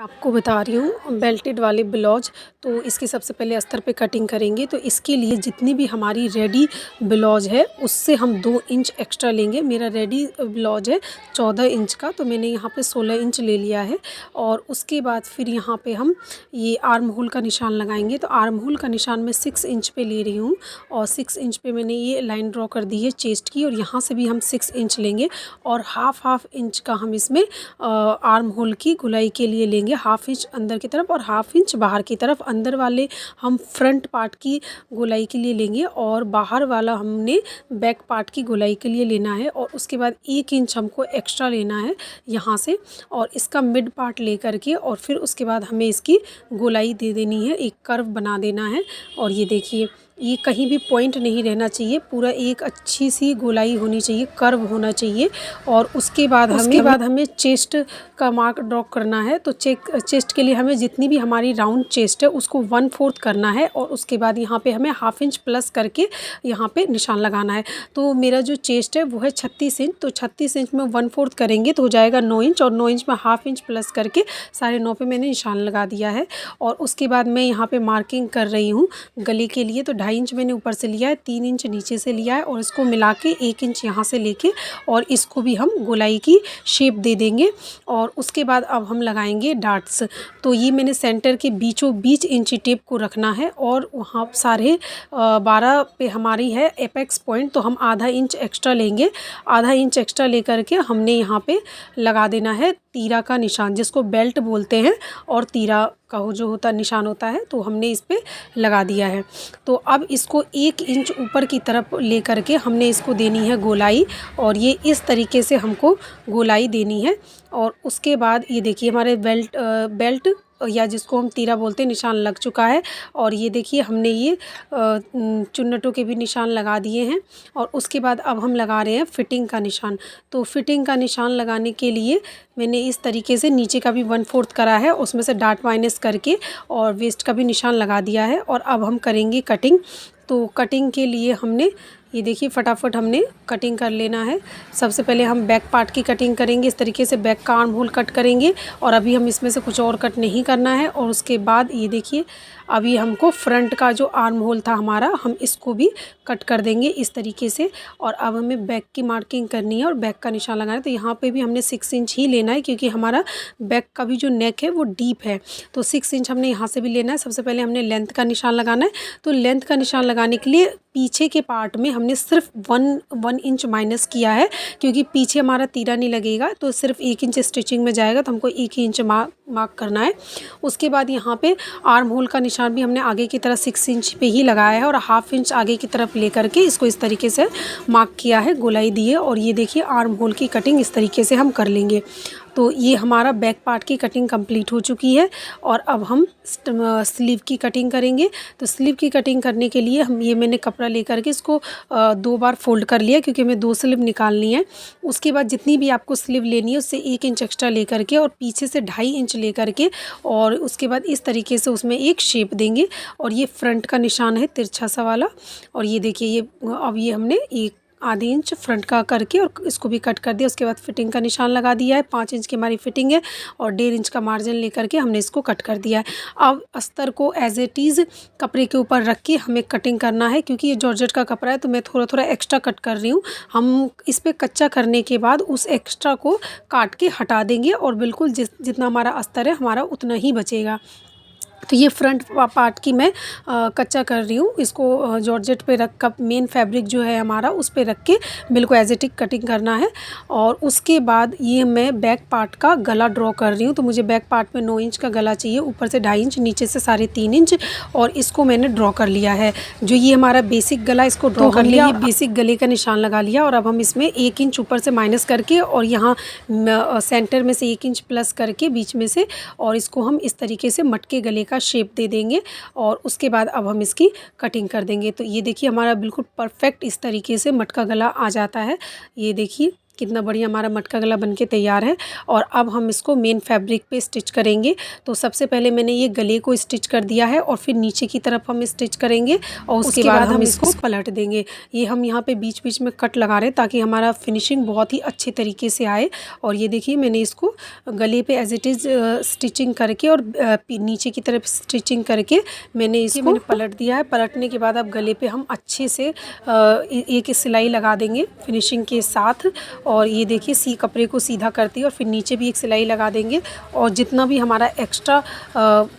आपको बता रही हूँ बेल्टेड वाले ब्लाउज। तो इसकी सबसे पहले अस्तर पे कटिंग करेंगे। तो इसके लिए जितनी भी हमारी रेडी ब्लाउज है उससे हम 2 इंच एक्स्ट्रा लेंगे। मेरा रेडी ब्लाउज है 14 इंच का, तो मैंने यहाँ पे 16 इंच ले लिया है। और उसके बाद फिर यहाँ पे हम ये आर्म होल का निशान लगाएंगे। तो आर्म होल का निशान मैं 6 इंच पे ले रही हूँ और 6 इंच पे मैंने ये लाइन ड्रॉ कर दी है चेस्ट की, और यहाँ से भी हम 6 इंच लेंगे और हाफ इंच का हम इसमें आर्म होल की गुलाई के लिए लेंगे। हाफ इंच अंदर की तरफ और हाफ इंच बाहर की तरफ। अंदर वाले हम फ्रंट पार्ट की गोलाई के लिए लेंगे और बाहर वाला हमने बैक पार्ट की गोलाई के लिए लेना है। और उसके बाद 1 इंच हमको एक्स्ट्रा लेना है यहाँ से, और इसका मिड पार्ट लेकर के और फिर उसके बाद हमें इसकी गोलाई दे देनी है, एक कर्व बना देना है। और ये देखिए, ये कहीं भी पॉइंट नहीं रहना चाहिए, पूरा एक अच्छी सी गोलाई होनी चाहिए, कर्व होना चाहिए। और उसके बाद हमें चेस्ट का मार्क ड्रॉ करना है। तो चेस्ट के लिए हमें जितनी भी हमारी राउंड चेस्ट है उसको 1/4 करना है, और उसके बाद यहाँ पे हमें हाफ इंच प्लस करके यहाँ पे निशान लगाना है। तो मेरा जो चेस्ट है वो है 36 इंच, तो 36 इंच में 1/4 करेंगे तो हो जाएगा 9 इंच, और 9 इंच में हाफ इंच प्लस करके 9.5 पे मैंने निशान लगा दिया है। और उसके बाद मैं यहाँ पे मार्किंग कर रही हूँ गले के लिए। तो 2.5 इंच मैंने ऊपर से लिया है, 3 इंच नीचे से लिया है, और इसको मिला के 1 इंच यहाँ से लेके और इसको भी हम गोलाई की शेप दे देंगे। और उसके बाद अब हम लगाएंगे डार्ट्स। तो ये मैंने सेंटर के बीचों बीच इंची टेप को रखना है, और वहाँ 12.5 पे हमारी है एपेक्स पॉइंट, तो हम आधा इंच एक्स्ट्रा लेंगे। आधा इंच एक्स्ट्रा लेकर के हमने यहाँ पे लगा देना है तीरा का निशान, जिसको बेल्ट बोलते हैं, और तीरा का जो होता निशान होता है, तो हमने इस पे लगा दिया है। तो अब इसको 1 इंच ऊपर की तरफ ले करके हमने इसको देनी है गोलाई, और ये इस तरीके से हमको गोलाई देनी है। और उसके बाद ये देखिए हमारे बेल्ट या जिसको हम तीरा बोलते हैं निशान लग चुका है। और ये देखिए हमने ये चुन्नटों के भी निशान लगा दिए हैं। और उसके बाद अब हम लगा रहे हैं फिटिंग का निशान। तो फिटिंग का निशान लगाने के लिए मैंने इस तरीके से नीचे का भी 1/4 करा है, उसमें से डार्ट माइनस करके और वेस्ट का भी निशान लगा दिया है। और अब हम करेंगे कटिंग। तो कटिंग के लिए हमने ये देखिए फटाफट हमने कटिंग कर लेना है। सबसे पहले हम बैक पार्ट की कटिंग करेंगे, इस तरीके से बैक का आर्म होल कट करेंगे, और अभी हम इसमें से कुछ और कट नहीं करना है। और उसके बाद ये देखिए अभी हमको फ्रंट का जो आर्म होल था हमारा, हम इसको भी कट कर देंगे इस तरीके से। और अब हमें बैक की मार्किंग करनी है और बैक का निशान लगाना है। तो यहाँ पे भी हमने 6 इंच ही लेना है, क्योंकि हमारा बैक का भी जो नेक है वो डीप है। तो 6 इंच हमने यहाँ से भी लेना है। सबसे पहले हमने लेंथ का निशान लगाना है। तो लेंथ का निशान लगाने के लिए पीछे के पार्ट में हमने सिर्फ 1 इंच माइनस किया है, क्योंकि पीछे हमारा तीरा नहीं लगेगा, तो सिर्फ 1 इंच स्टिचिंग में जाएगा, तो हमको 1 इंच मार्क करना है। उसके बाद यहाँ पे आर्म होल का निशान भी हमने आगे की तरफ 6 इंच पे ही लगाया है, और हाफ इंच आगे की तरफ लेकर के इसको इस तरीके से मार्क किया है, गोलाई दी है। और ये देखिए आर्म होल की कटिंग इस तरीके से हम कर लेंगे। तो ये हमारा बैक पार्ट की कटिंग कंप्लीट हो चुकी है। और अब हम स्लीव की कटिंग करेंगे। तो स्लीव की कटिंग करने के लिए हम मैंने कपड़ा लेकर के इसको 2 बार फोल्ड कर लिया, क्योंकि हमें 2 स्लीव निकालनी है। उसके बाद जितनी भी आपको स्लीव लेनी है उससे 1 इंच एक्स्ट्रा लेकर के और पीछे से 2.5 इंच लेकर के, और उसके बाद इस तरीके से उसमें एक शेप देंगे। और ये फ्रंट का निशान है तिरछा सा वाला। और ये देखिए ये अब ये हमने एक आधी इंच फ्रंट का करके और इसको भी कट कर दिया। उसके बाद फिटिंग का निशान लगा दिया है। 5 इंच की हमारी फिटिंग है, और 1.5 इंच का मार्जिन लेकर के हमने इसको कट कर दिया है। अब अस्तर को एज इट इज़ कपड़े के ऊपर रख के हमें कटिंग करना है, क्योंकि ये जॉर्जेट का कपड़ा है, तो मैं थोड़ा थोड़ा एक्स्ट्रा कट कर रही हूँ। हम इस पर कच्चा करने के बाद उस एक्स्ट्रा को काट के हटा देंगे, और बिल्कुल जितना हमारा अस्तर है हमारा उतना ही बचेगा। तो ये फ्रंट पार्ट की मैं कच्चा कर रही हूँ। इसको जॉर्जेट पे रख कर मेन फैब्रिक जो है हमारा उस पे रख के बिल्कुल एज इट इज कटिंग करना है। और उसके बाद ये मैं बैक पार्ट का गला ड्रॉ कर रही हूँ। तो मुझे बैक पार्ट में 9 इंच का गला चाहिए, ऊपर से 2.5 इंच, नीचे से 3.5 इंच, और इसको मैंने ड्रॉ कर लिया है। जो ये हमारा बेसिक गला, इसको ड्रॉ कर लिया, बेसिक गले का निशान लगा लिया। और अब हम इसमें 1 इंच ऊपर से माइनस करके और यहाँ सेंटर में से 1 इंच प्लस करके बीच में से, और इसको हम इस तरीके से मटके गले का शेप दे देंगे। और उसके बाद अब हम इसकी कटिंग कर देंगे। तो ये देखिए हमारा बिल्कुल परफेक्ट इस तरीके से मटका गला आ जाता है। ये देखिए कितना बढ़िया हमारा मटका गला बनके तैयार है। और अब हम इसको मेन फैब्रिक पे स्टिच करेंगे। तो सबसे पहले मैंने ये गले को स्टिच कर दिया है और फिर नीचे की तरफ हम स्टिच करेंगे और उसके बाद हम इसको पलट देंगे। ये हम यहाँ पे बीच बीच में कट लगा रहे हैं ताकि हमारा फिनिशिंग बहुत ही अच्छे तरीके से आए। और ये देखिए मैंने इसको गले पे एज इट इज़ स्टिचिंग करके और नीचे की तरफ स्टिचिंग करके मैंने पलट दिया है। पलटने के बाद अब गले पे हम अच्छे से एक सिलाई लगा देंगे फिनिशिंग के साथ। और ये देखिए कपड़े को सीधा करती है और फिर नीचे भी एक सिलाई लगा देंगे और जितना भी हमारा एक्स्ट्रा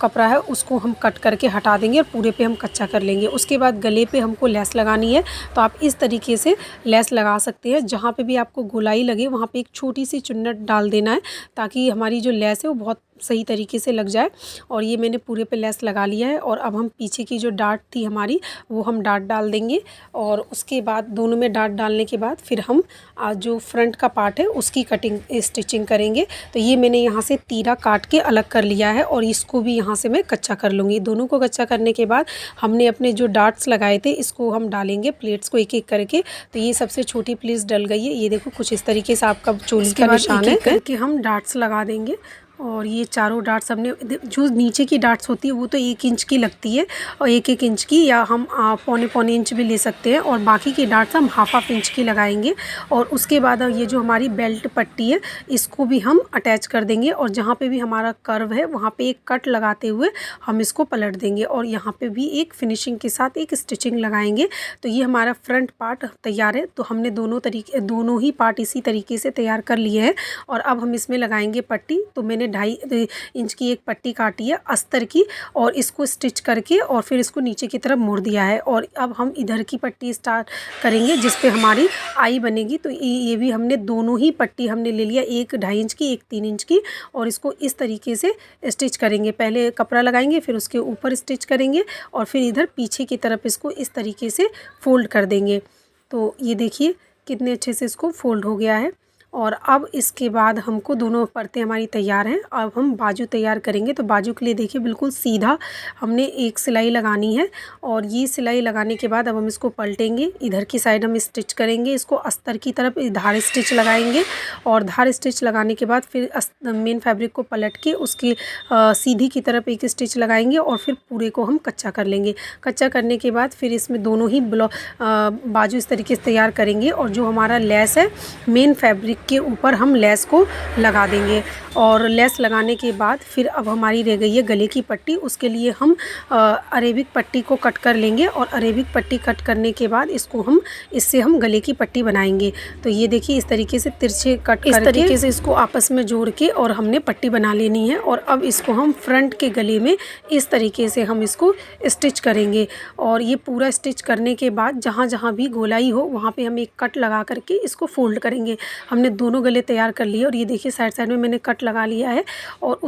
कपड़ा है उसको हम कट करके हटा देंगे और पूरे पे हम कच्चा कर लेंगे। उसके बाद गले पे हमको लेस लगानी है, तो आप इस तरीके से लेस लगा सकते हैं। जहाँ पे भी आपको गोलाई लगे वहाँ पे एक छोटी सी चुन्नट डाल देना है ताकि हमारी जो लेस है वो बहुत सही तरीके से लग जाए। और ये मैंने पूरे पे लेस लगा लिया है। और अब हम पीछे की जो डाट थी हमारी वो हम डाट डाल देंगे और उसके बाद दोनों में डाट डालने के बाद फिर हम जो फ्रंट का पार्ट है उसकी कटिंग स्टिचिंग करेंगे। तो ये मैंने यहाँ से तीरा काट के अलग कर लिया है और इसको भी यहाँ से मैं कच्चा कर लूँगी। दोनों को कच्चा करने के बाद हमने अपने जो डाट्स लगाए थे इसको हम डालेंगे प्लेट्स को एक एक करके। तो ये सबसे छोटी प्लेट्स डल गई है। ये देखो कुछ इस तरीके से आपका चोली का निशान है करके हम डाट्स लगा देंगे। और ये चारों डाट्स हमने जो नीचे की डाट्स होती है वो तो 1 इंच की लगती है और 1-1 इंच की, या हम पौने इंच भी ले सकते हैं। और बाकी की डाट्स हम हाफ इंच की लगाएंगे। और उसके बाद ये जो हमारी बेल्ट पट्टी है इसको भी हम अटैच कर देंगे और जहाँ पे भी हमारा कर्व है वहाँ पे एक कट लगाते हुए हम इसको पलट देंगे और यहाँ पे भी एक फिनिशिंग के साथ एक स्टिचिंग लगाएंगे। तो ये हमारा फ्रंट पार्ट तैयार है। तो हमने दोनों ही पार्ट इसी तरीके से तैयार कर लिए हैं। और अब हम इसमें लगाएंगे पट्टी। तो मैंने 2.5 इंच की एक पट्टी काटी है अस्तर की और इसको स्टिच करके और फिर इसको नीचे की तरफ मोड़ दिया है। और अब हम इधर की पट्टी स्टार्ट करेंगे जिस पे हमारी आई बनेगी। तो ये भी हमने दोनों ही पट्टी हमने ले लिया, एक 2.5 इंच की, एक 3 इंच की, और इसको इस तरीके से स्टिच करेंगे। पहले कपड़ा लगाएंगे, फिर उसके ऊपर स्टिच करेंगे और फिर इधर पीछे की तरफ इसको इस तरीके से फोल्ड कर देंगे। तो ये देखिए कितने अच्छे से इसको फोल्ड हो गया है। और अब इसके बाद हमको दोनों परतें हमारी तैयार हैं। अब हम बाजू तैयार करेंगे। तो बाजू के लिए देखिए बिल्कुल सीधा हमने एक सिलाई लगानी है और ये सिलाई लगाने के बाद अब हम इसको पलटेंगे। इधर की साइड हम स्टिच करेंगे, इसको अस्तर की तरफ धार स्टिच लगाएंगे और धार स्टिच लगाने के बाद फिर मेन फैब्रिक को पलट के उसकी सीधी की तरफ एक स्टिच लगाएंगे और फिर पूरे को हम कच्चा कर लेंगे। कच्चा करने के बाद फिर इसमें दोनों ही बाजू इस तरीके से तैयार करेंगे और जो हमारा लेस है मेन फैब्रिक के ऊपर हम लेस को लगा देंगे। और लेस लगाने के बाद फिर अब हमारी रह गई है गले की पट्टी। उसके लिए हम अरेबिक पट्टी को कट कर लेंगे और अरेबिक पट्टी कट करने के बाद इससे हम गले की पट्टी बनाएंगे। तो ये देखिए इस तरीके से तिरछे कट करके इस तरीके से इसको आपस में जोड़ के और हमने पट्टी बना लेनी है। और अब इसको हम फ्रंट के गले में इस तरीके से हम इसको स्टिच करेंगे। और ये पूरा स्टिच करने के बाद जहाँ जहाँ भी गोलाई हो वहाँ पे हम एक कट लगा करके इसको फोल्ड करेंगे। हमने दोनों गले तैयार कर लिए और ये देखिए साइड में मैंने कट लगा लिया है और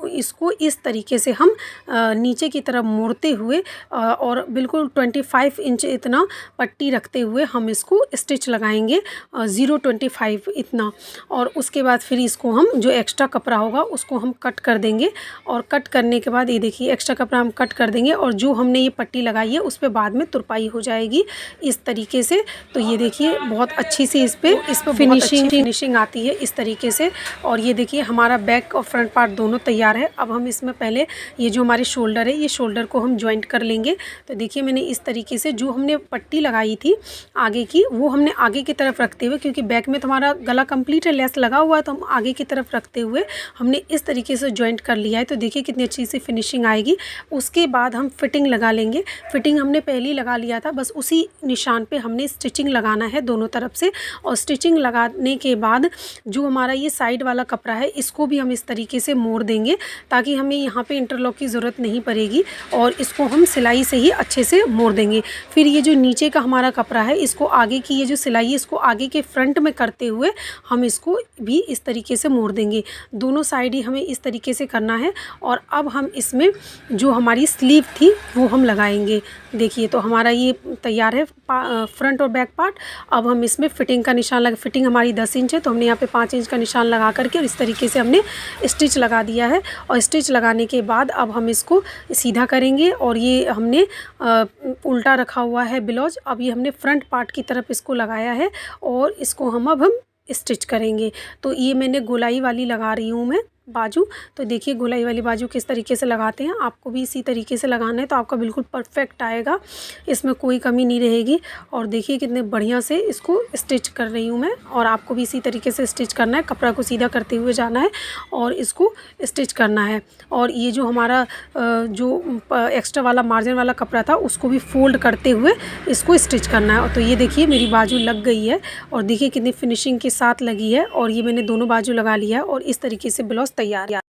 इसको इस तरीके से हम नीचे की तरफ मोड़ते हुए और बिल्कुल 25 इंच इतना पट्टी रखते हुए हम इसको स्टिच लगाएंगे 0.25 इतना। और उसके बाद फिर इसको हम जो एक्स्ट्रा कपड़ा होगा उसको हम कट कर देंगे। और कट करने के बाद ये देखिए एक्स्ट्रा कपड़ा हम कट कर देंगे और जो हमने ये पट्टी लगाई है उस पर बाद में तुरपाई हो जाएगी इस तरीके से। तो ये देखिए बहुत अच्छी सी इस पर फिनिशिंग आती है इस तरीके से। और ये देखिए हमारा बैक और फ्रंट पार्ट दोनों तैयार है। अब हम इसमें पहले ये जो हमारे शोल्डर है ये शोल्डर को हम जॉइंट कर लेंगे। तो देखिए मैंने इस तरीके से जो हमने पट्टी लगाई थी आगे की वो हमने आगे की तरफ रखते हुए, क्योंकि बैक में तो हमारा गला कंप्लीट है, लेस लगा हुआ है, तो हम आगे की तरफ रखते हुए हमने इस तरीके से जॉइंट कर लिया है। तो देखिए कितनी अच्छी सी फिनिशिंग आएगी। उसके बाद हम फिटिंग लगा लेंगे। फिटिंग हमने पहले ही लगा लिया था, बस उसी निशान पे हमने स्टिचिंग लगाना है दोनों तरफ से। और स्टिचिंग लगाने के बाद जो हमारा ये साइड वाला कपड़ा है इसको भी हम इस तरीके से मोड़ देंगे ताकि हमें यहाँ पे इंटरलॉक की ज़रूरत नहीं पड़ेगी और इसको हम सिलाई से ही अच्छे से मोड़ देंगे। फिर ये जो नीचे का हमारा कपड़ा है इसको आगे की ये जो सिलाई है इसको आगे के फ्रंट में करते हुए हम इसको भी इस तरीके से मोड़ देंगे। दोनों साइड ही हमें इस तरीके से करना है। और अब हम इसमें जो हमारी स्लीव थी वो हम लगाएंगे। देखिए तो हमारा ये तैयार है फ्रंट और बैक पार्ट। अब हम इसमें फिटिंग का निशान फिटिंग हमारी 10 इंच है तो हमने यहाँ पे 5 इंच का निशान लगा करके और इस तरीके से हमने स्टिच लगा दिया है। और स्टिच लगाने के बाद अब हम इसको सीधा करेंगे। और ये हमने उल्टा रखा हुआ है ब्लाउज। अब ये हमने फ्रंट पार्ट की तरफ इसको लगाया है और इसको हम स्टिच करेंगे। तो ये मैंने गोलाई वाली लगा रही हूँ मैं बाजू। तो देखिए गोलाई वाली बाजू किस तरीके से लगाते हैं, आपको भी इसी तरीके से लगाना है तो आपका बिल्कुल परफेक्ट आएगा, इसमें कोई कमी नहीं रहेगी। और देखिए कितने बढ़िया से इसको स्टिच कर रही हूँ मैं, और आपको भी इसी तरीके से स्टिच करना है, कपड़ा को सीधा करते हुए जाना है और इसको स्टिच करना है। और ये जो हमारा जो एक्स्ट्रा वाला मार्जिन वाला कपड़ा था उसको भी फोल्ड करते हुए इसको स्टिच करना है। तो ये देखिए मेरी बाजू लग गई है, और देखिए कितनी फिनिशिंग के साथ लगी है, और ये मैंने दोनों बाजू लगा लिया है और इस तरीके से ब्लाउज़ तैयार है।